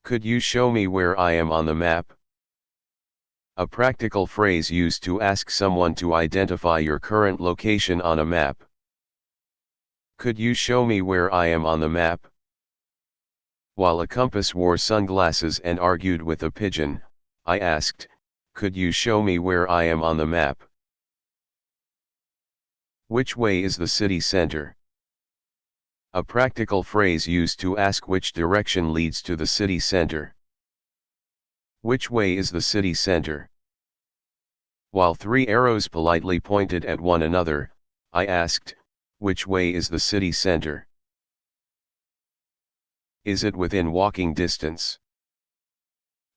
Could you show me where I am on the map? A practical phrase used to ask someone to identify your current location on a map. Could you show me where I am on the map? While a compass wore sunglasses and argued with a pigeon, I asked, could you show me where I am on the map? Which way is the city center? A practical phrase used to ask which direction leads to the city center. Which way is the city center? While three arrows politely pointed at one another, I asked, which way is the city center? Is it within walking distance?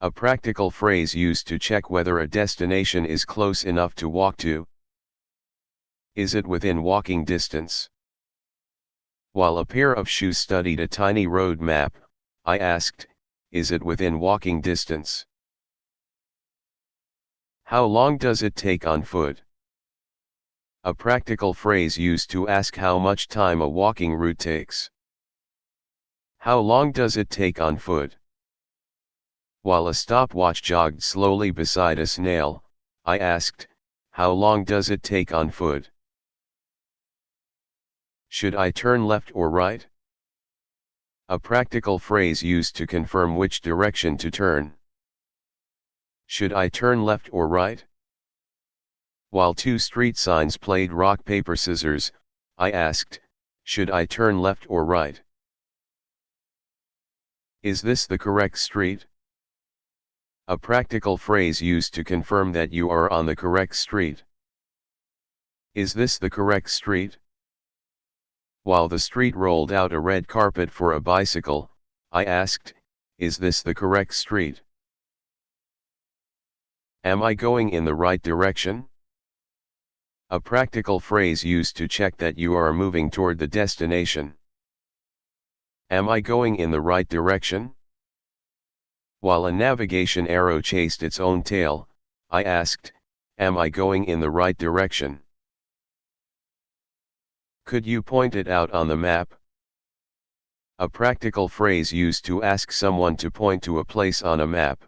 A practical phrase used to check whether a destination is close enough to walk to. Is it within walking distance? While a pair of shoes studied a tiny road map, I asked, is it within walking distance? How long does it take on foot? A practical phrase used to ask how much time a walking route takes. How long does it take on foot? While a stopwatch jogged slowly beside a snail, I asked, how long does it take on foot? Should I turn left or right? A practical phrase used to confirm which direction to turn. Should I turn left or right? While two street signs played rock paper scissors, I asked, should I turn left or right? Is this the correct street? A practical phrase used to confirm that you are on the correct street. Is this the correct street? While the street rolled out a red carpet for a bicycle, I asked, is this the correct street? Am I going in the right direction? A practical phrase used to check that you are moving toward the destination. Am I going in the right direction? While a navigation arrow chased its own tail, I asked, am I going in the right direction? Could you point it out on the map? A practical phrase used to ask someone to point to a place on a map.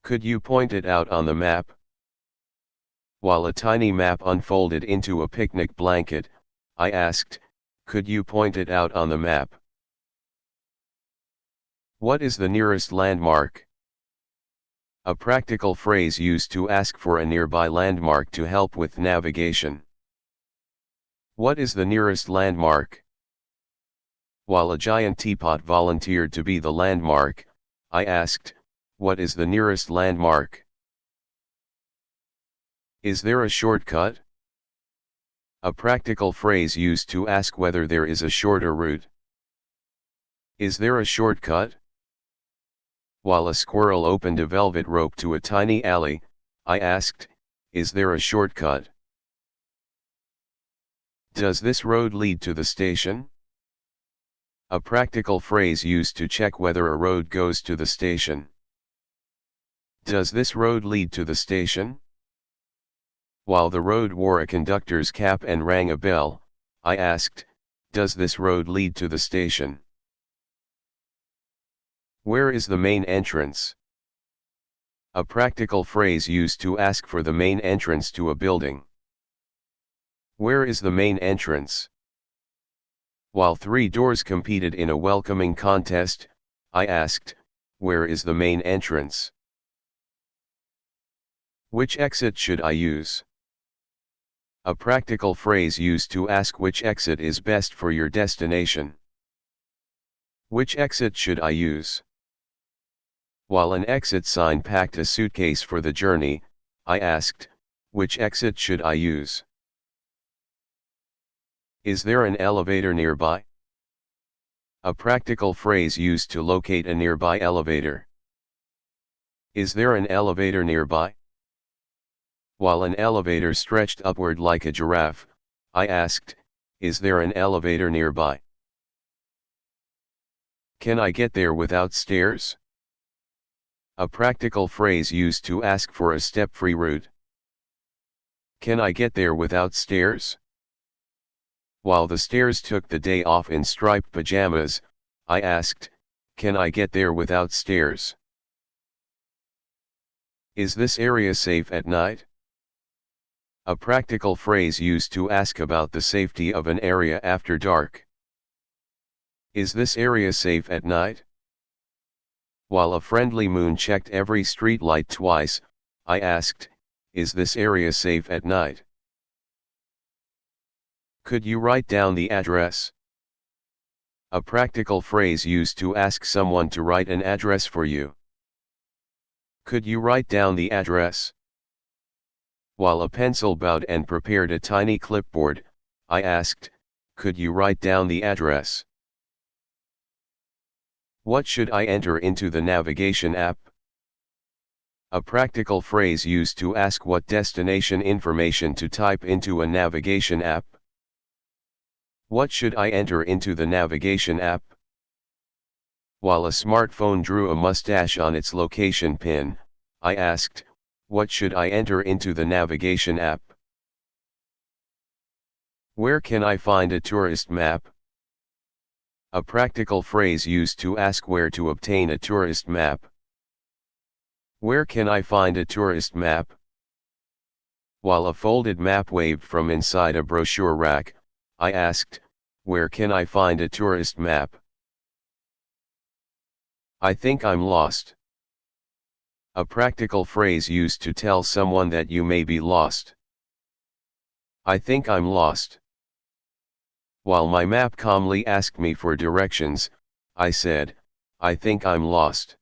Could you point it out on the map? While a tiny map unfolded into a picnic blanket, I asked, could you point it out on the map? What is the nearest landmark? A practical phrase used to ask for a nearby landmark to help with navigation. What is the nearest landmark? While a giant teapot volunteered to be the landmark, I asked, what is the nearest landmark? Is there a shortcut? A practical phrase used to ask whether there is a shorter route. Is there a shortcut? While a squirrel opened a velvet rope to a tiny alley, I asked, is there a shortcut? Does this road lead to the station? A practical phrase used to check whether a road goes to the station. Does this road lead to the station? While the road wore a conductor's cap and rang a bell, I asked, does this road lead to the station? Where is the main entrance? A practical phrase used to ask for the main entrance to a building. Where is the main entrance? While three doors competed in a welcoming contest, I asked, where is the main entrance? Which exit should I use? A practical phrase used to ask which exit is best for your destination. Which exit should I use? While an exit sign packed a suitcase for the journey, I asked, which exit should I use? Is there an elevator nearby? A practical phrase used to locate a nearby elevator. Is there an elevator nearby? While an elevator stretched upward like a giraffe, I asked, is there an elevator nearby? Can I get there without stairs? A practical phrase used to ask for a step-free route. Can I get there without stairs? While the stairs took the day off in striped pajamas, I asked, Can I get there without stairs? Is this area safe at night? A practical phrase used to ask about the safety of an area after dark. Is this area safe at night? While a friendly moon checked every street light twice, I asked, is this area safe at night? Could you write down the address? A practical phrase used to ask someone to write an address for you. Could you write down the address? While a pencil bowed and prepared a tiny clipboard, I asked, could you write down the address? What should I enter into the navigation app? A practical phrase used to ask what destination information to type into a navigation app. What should I enter into the navigation app? While a smartphone drew a mustache on its location pin, I asked, what should I enter into the navigation app? Where can I find a tourist map? A practical phrase used to ask where to obtain a tourist map. Where can I find a tourist map? While a folded map waved from inside a brochure rack, I asked, where can I find a tourist map? I think I'm lost. A practical phrase used to tell someone that you may be lost. I think I'm lost. While my map calmly asked me for directions, I said, I think I'm lost.